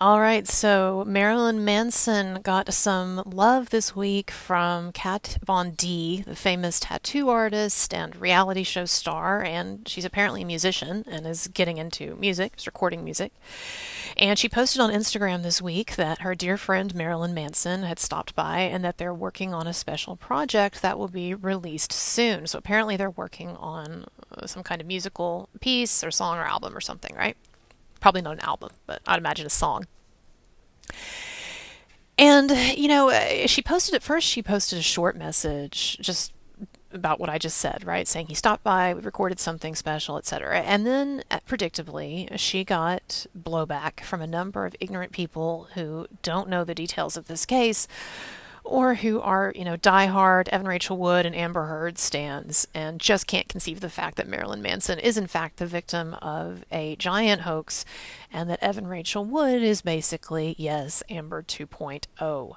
All right, so Marilyn Manson got some love this week from Kat Von D, the famous tattoo artist and reality show star, and she's apparently a musician and is getting into music, is recording music. And she posted on Instagram this week that her dear friend Marilyn Manson had stopped by and that they're working on a special project that will be released soon. So apparently they're working on some kind of musical piece or song or album or something, right? Probably not an album, but I'd imagine a song. And, she posted at first, she posted a short message just about what I just said, right? Saying he stopped by, we recorded something special, etc. And then, predictably, she got blowback from a number of ignorant people who don't know the details of this case or who are, diehard Evan Rachel Wood and Amber Heard stans and just can't conceive the fact that Marilyn Manson is in fact the victim of a giant hoax and that Evan Rachel Wood is basically, yes, Amber 2.0.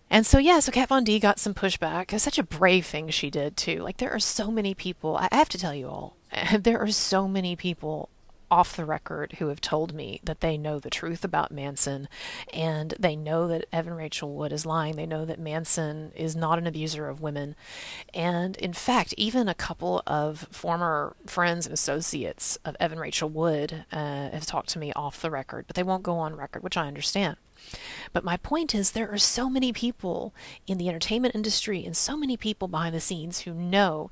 And so Kat Von D got some pushback. It's such a brave thing she did, too. Like, there are so many people, I have to tell you all, there are so many people off the record who have told me that they know the truth about Manson and they know that Evan Rachel Wood is lying. They know that Manson is not an abuser of women. And in fact, even a couple of former friends and associates of Evan Rachel Wood have talked to me off the record, but they won't go on record, which I understand. But my point is there are so many people in the entertainment industry and so many people behind the scenes who know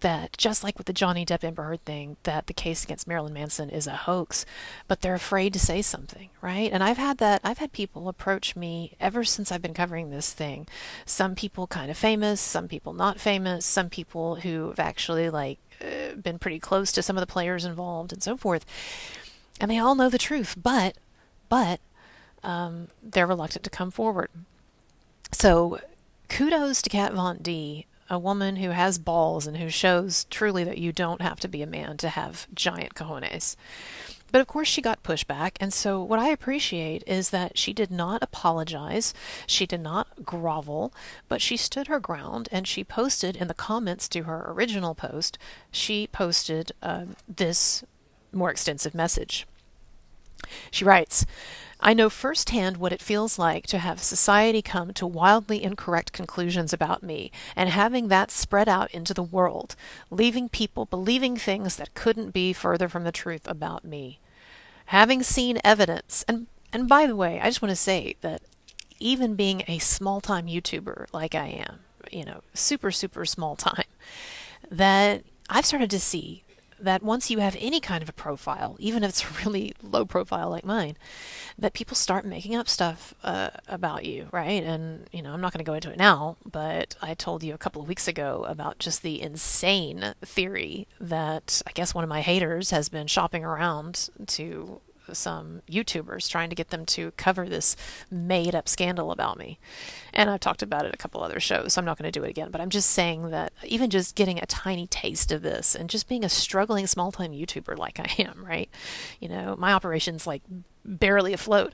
that, just like with the Johnny Depp Amber Heard thing, that the case against Marilyn Manson is a hoax, but they're afraid to say something, right? And I've had people approach me ever since I've been covering this thing. Some people kind of famous, some people not famous, some people who have actually been pretty close to some of the players involved and so forth. And they all know the truth, but they're reluctant to come forward. So kudos to Kat Von D, a woman who has balls and who shows truly that you don't have to be a man to have giant cojones. But of course she got pushback, and so what I appreciate is that she did not apologize, she did not grovel, but she stood her ground and she posted in the comments to her original post, she posted this more extensive message. She writes, I know firsthand what it feels like to have society come to wildly incorrect conclusions about me and having that spread out into the world, leaving people believing things that couldn't be further from the truth about me. Having seen evidence, and by the way, I just want to say that even being a small-time YouTuber like I am, super, super small time, that I've started to see that once you have any kind of a profile, even if it's a really low profile like mine, that people start making up stuff about you, right? And, I'm not going to go into it now, but I told you a couple of weeks ago about just the insane theory that I guess one of my haters has been shopping around to some YouTubers trying to get them to cover this made up scandal about me. And I've talked about it a couple other shows, so I'm not going to do it again, but I'm just saying that even just getting a tiny taste of this and just being a struggling small time YouTuber like I am, right? My operation's barely afloat.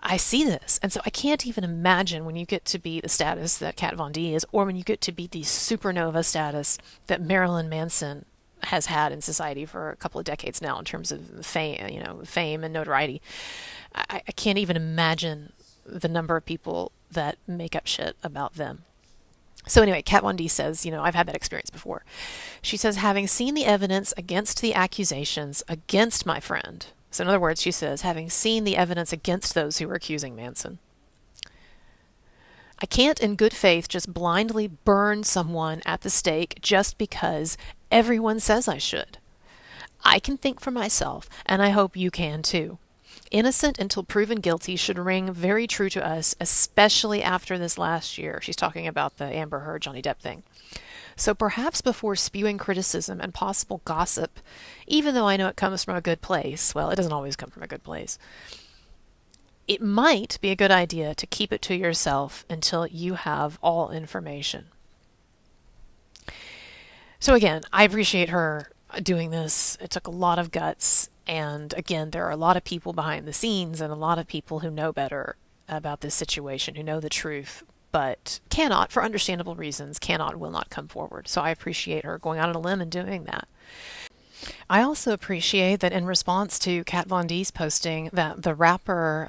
I see this, and so I can't even imagine when you get to be the status that Kat Von D is, or when you get to be the supernova status that Marilyn Manson has had in society for a couple of decades now in terms of fame and notoriety. I can't even imagine the number of people that make up shit about them. So anyway, Kat Von D says, I've had that experience before. She says, having seen the evidence against the accusations against my friend. So in other words, she says, having seen the evidence against those who were accusing Manson. I can't in good faith just blindly burn someone at the stake just because everyone says I should. I can think for myself, and I hope you can too. Innocent until proven guilty should ring very true to us, especially after this last year. She's talking about the Amber Heard Johnny Depp thing. So perhaps before spewing criticism and possible gossip, even though I know it comes from a good place, well, it doesn't always come from a good place, it might be a good idea to keep it to yourself until you have all information. So again, I appreciate her doing this. It took a lot of guts. And again, there are a lot of people behind the scenes and a lot of people who know better about this situation, who know the truth, but cannot, for understandable reasons, will not come forward. So I appreciate her going out on a limb and doing that. I also appreciate that in response to Kat Von D's posting that the rapper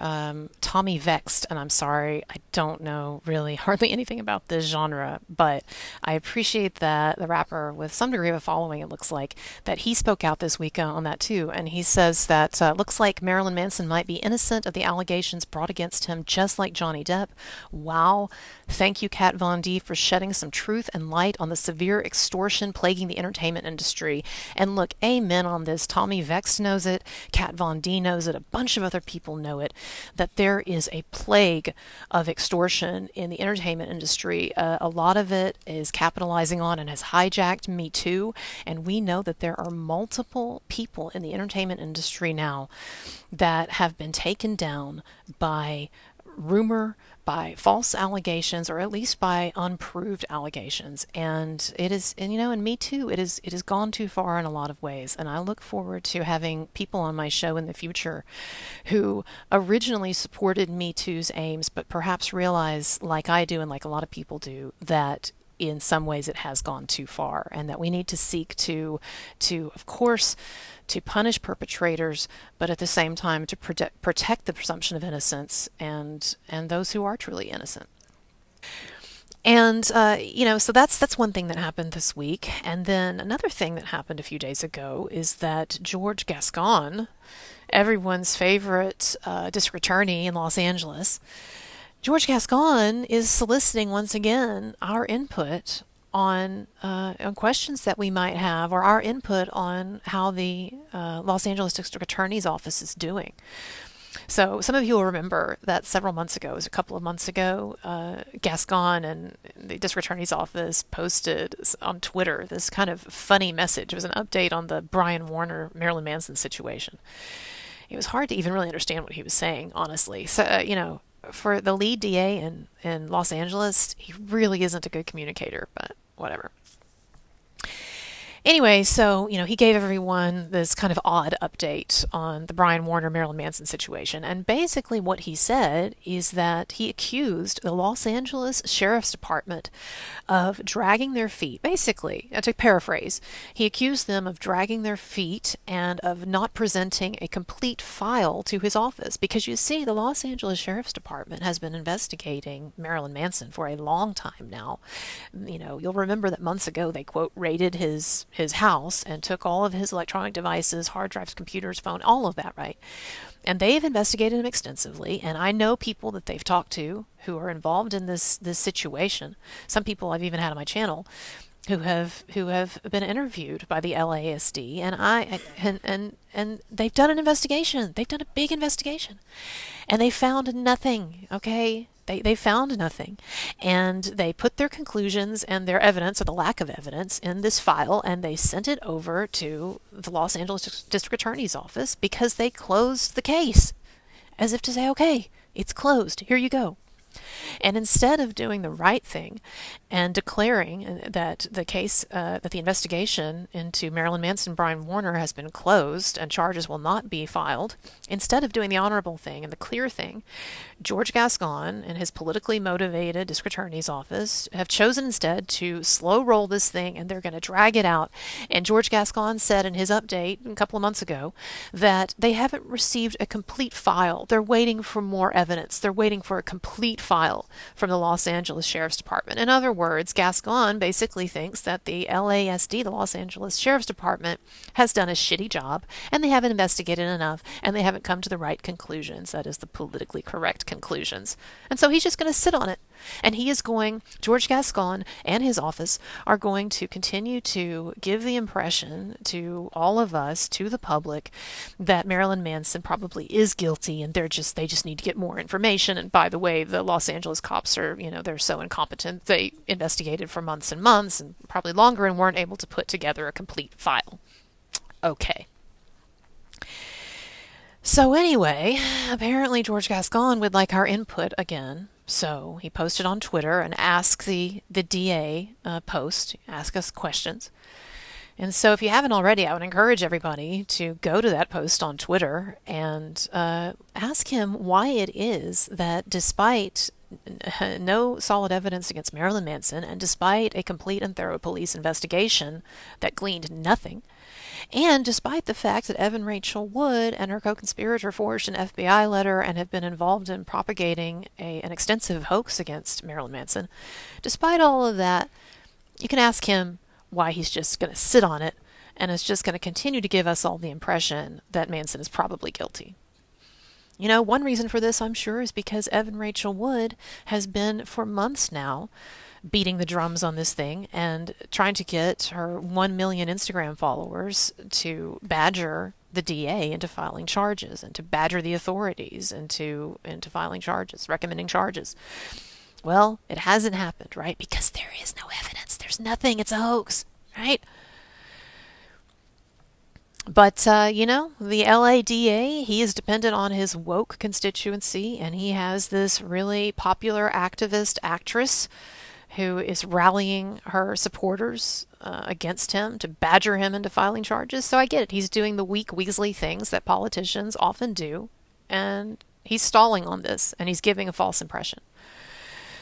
Tommy Vexed, and I'm sorry, I don't know really hardly anything about this genre, but I appreciate that the rapper with some degree of a following, it looks like, that he spoke out this week on that too. And he says that looks like Marilyn Manson might be innocent of the allegations brought against him, just like Johnny Depp. Wow. Thank you, Kat Von D, for shedding some truth and light on the severe extortion plaguing the entertainment industry. And look, amen on this. Tommy Vex knows it. Kat Von D knows it. A bunch of other people know it. That there is a plague of extortion in the entertainment industry. A lot of it is capitalizing on and has hijacked Me Too. And we know that there are multiple people in the entertainment industry now that have been taken down by rumor, by false allegations, or at least by unproved allegations. And it is, and you know, and Me Too, it has gone too far in a lot of ways. And I look forward to having people on my show in the future who originally supported Me Too's aims, but perhaps realize, like I do and like a lot of people do, that in some ways it has gone too far, and that we need to seek to of course, to punish perpetrators, but at the same time to protect the presumption of innocence and those who are truly innocent. And you know, so that's one thing that happened this week. And then another thing that happened a few days ago is that George Gascon, everyone's favorite district attorney in Los Angeles, George Gascon is soliciting once again our input on questions that we might have, or our input on how the Los Angeles District Attorney's Office is doing. So some of you will remember that several months ago, it was a couple of months ago, Gascon and the District Attorney's Office posted on Twitter this kind of funny message. It was an update on the Brian Warner, Marilyn Manson situation. It was hard to even really understand what he was saying, honestly. So, you know, for the lead DA in Los Angeles, he really isn't a good communicator, but whatever. Anyway, so, you know, he gave everyone this kind of odd update on the Brian Warner, Marilyn Manson situation. And basically what he said is that he accused the Los Angeles Sheriff's Department of dragging their feet. Basically, to paraphrase, he accused them of dragging their feet and of not presenting a complete file to his office. Because you see, the Los Angeles Sheriff's Department has been investigating Marilyn Manson for a long time now. You know, you'll remember that months ago they, quote, raided his house and took all of his electronic devices, hard drives, computers, phone, all of that, right? And they've investigated him extensively, and I know people that they've talked to who are involved in this situation. Some people I've even had on my channel who have been interviewed by the LASD, and they've done an investigation. They've done a big investigation, and they found nothing. Okay. They found nothing, and they put their conclusions and their evidence, or the lack of evidence, in this file, and they sent it over to the Los Angeles District Attorney's Office because they closed the case, as if to say, okay, it's closed, here you go. And instead of doing the right thing and declaring that the case, that the investigation into Marilyn Manson and Brian Warner has been closed and charges will not be filed, instead of doing the honorable thing and the clear thing, George Gascon and his politically motivated district attorney's office have chosen instead to slow roll this thing, and they're going to drag it out. And George Gascon said in his update a couple of months ago that they haven't received a complete file. They're waiting for more evidence. They're waiting for a complete file from the Los Angeles Sheriff's Department. In other words, Gascon basically thinks that the LASD, the Los Angeles Sheriff's Department, has done a shitty job, and they haven't investigated enough, and they haven't come to the right conclusions. That is, the politically correct conclusions. And so he's just going to sit on it. And he is going, George Gascon and his office are going to continue to give the impression to all of us, to the public, that Marilyn Manson probably is guilty, and they just need to get more information. And by the way, the Los Angeles cops are, you know, they're so incompetent. They investigated for months and months, and probably longer, and weren't able to put together a complete file. Okay. So anyway, apparently George Gascon would like our input again. So he posted on Twitter and asked the DA ask us questions. And so if you haven't already, I would encourage everybody to go to that post on Twitter and ask him why it is that despite no solid evidence against Marilyn Manson, and despite a complete and thorough police investigation that gleaned nothing, And despite the fact that Evan Rachel Wood and her co-conspirator forged an FBI letter and have been involved in propagating an extensive hoax against Marilyn Manson, despite all of that, you can ask him why he's just going to sit on it and is just going to continue to give us all the impression that Manson is probably guilty. You know, one reason for this, I'm sure, is because Evan Rachel Wood has been for months now beating the drums on this thing and trying to get her 1 million Instagram followers to badger the DA into filing charges and to badger the authorities into filing charges, recommending charges. Well, it hasn't happened, right? Because there is no evidence. There's nothing. It's a hoax, right? But, you know, the LADA, he is dependent on his woke constituency, and he has this really popular activist actress who is rallying her supporters against him to badger him into filing charges. So I get it. He's doing the weak Weasley things that politicians often do, and he's stalling on this, and he's giving a false impression.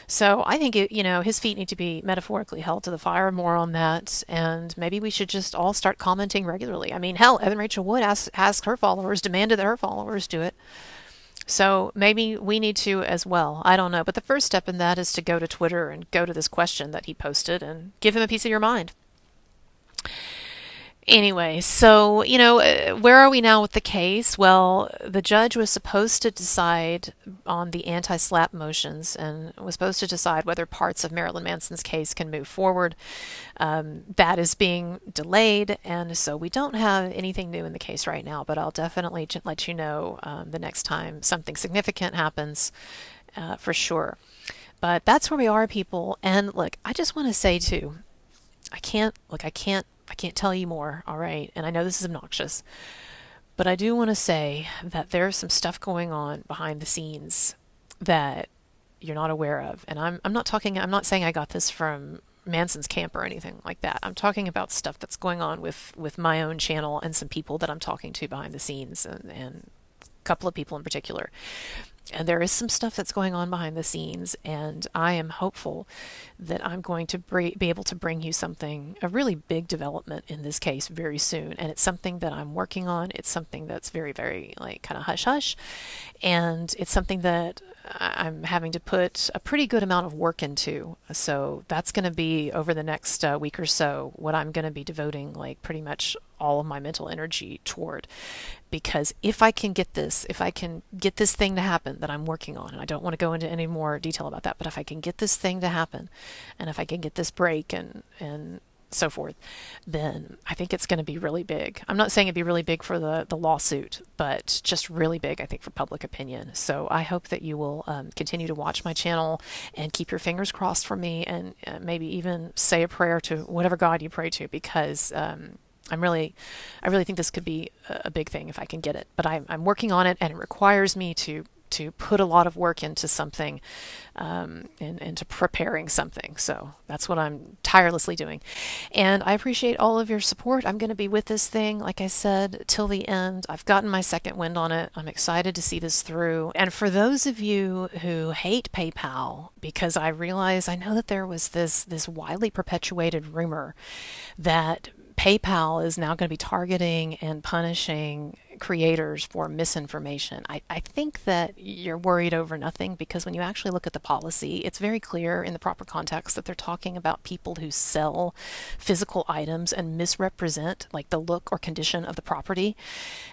So I think, you know, his feet need to be metaphorically held to the fire. More on that, and maybe we should just all start commenting regularly. I mean, hell, Evan Rachel Wood asked her followers, demanded that her followers do it. So maybe we need to as well. I don't know. But the first step in that is to go to Twitter and go to this question that he posted and give him a piece of your mind. Anyway, so, you know, where are we now with the case? Well, the judge was supposed to decide on the anti-SLAPP motions and was supposed to decide whether parts of Marilyn Manson's case can move forward. That is being delayed, and so we don't have anything new in the case right now, but I'll definitely let you know the next time something significant happens, for sure. But that's where we are, people. And look, I just want to say too, I can't tell you more, all right? And I know this is obnoxious, but I do want to say that there's some stuff going on behind the scenes that you're not aware of. And I'm not saying I got this from Manson's camp or anything like that. I'm talking about stuff that's going on with my own channel and some people that I'm talking to behind the scenes, and a couple of people in particular. And there is some stuff that's going on behind the scenes, and I am hopeful that I'm going to be able to bring you a really big development in this case very soon. And it's something that I'm working on. It's something that's very, very, like, kind of hush-hush. And it's something that I'm having to put a pretty good amount of work into. So that's going to be, over the next week or so, what I'm going to be devoting, like, pretty much all of my mental energy toward. Because if I can get this thing to happen that I'm working on, and I don't want to go into any more detail about that, but if I can get this thing to happen, and if I can get this break and so forth, then I think it's going to be really big. I'm not saying it'd be really big for the lawsuit, but just really big, I think, for public opinion. So I hope that you will continue to watch my channel and keep your fingers crossed for me, and maybe even say a prayer to whatever God you pray to, because I really think this could be a big thing if I can get it. But I'm working on it, and it requires me to put a lot of work into something, into preparing something. So that's what I'm tirelessly doing. And I appreciate all of your support. I'm going to be with this thing, like I said, till the end. I've gotten my second wind on it. I'm excited to see this through. And for those of you who hate PayPal, because I know that there was this widely perpetuated rumor that PayPal is now going to be targeting and punishing creators for misinformation. I think that you're worried over nothing, because when you actually look at the policy, it's very clear in the proper context that they're talking about people who sell physical items and misrepresent, like, the look or condition of the property.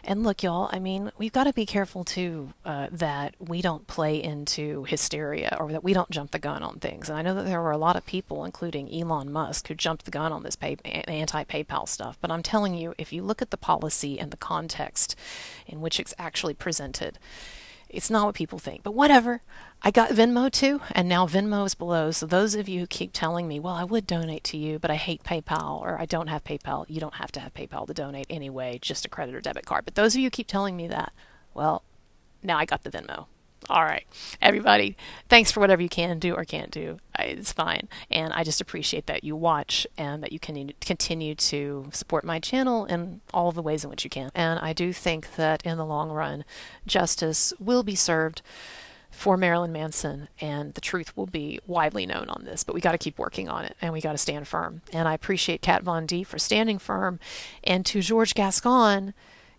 And look, y'all, I mean, we've got to be careful too, that we don't play into hysteria, or that we don't jump the gun on things. And I know that there were a lot of people, including Elon Musk, who jumped the gun on this anti-PayPal stuff. But I'm telling you, if you look at the policy and the context in which it's actually presented, it's not what people think. But whatever. I got Venmo too, and now Venmo is below. So those of you who keep telling me, well, I would donate to you, but I hate PayPal, or I don't have PayPal, you don't have to have PayPal to donate anyway, just a credit or debit card. But those of you who keep telling me that, well, now I got the Venmo. All right, everybody, thanks for whatever you can do or can't do. It's fine. And I just appreciate that you watch and that you can continue to support my channel in all of the ways in which you can. And I do think that in the long run, justice will be served for Marilyn Manson, and the truth will be widely known on this. But we got to keep working on it, and we got to stand firm. And I appreciate Kat Von D for standing firm. And to George Gascon,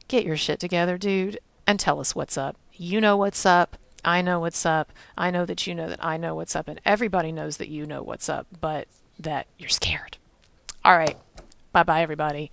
get your shit together, dude, and tell us what's up. You know what's up. I know what's up. I know that you know that I know what's up, and everybody knows that you know what's up, but that you're scared. All right. Bye-bye, everybody.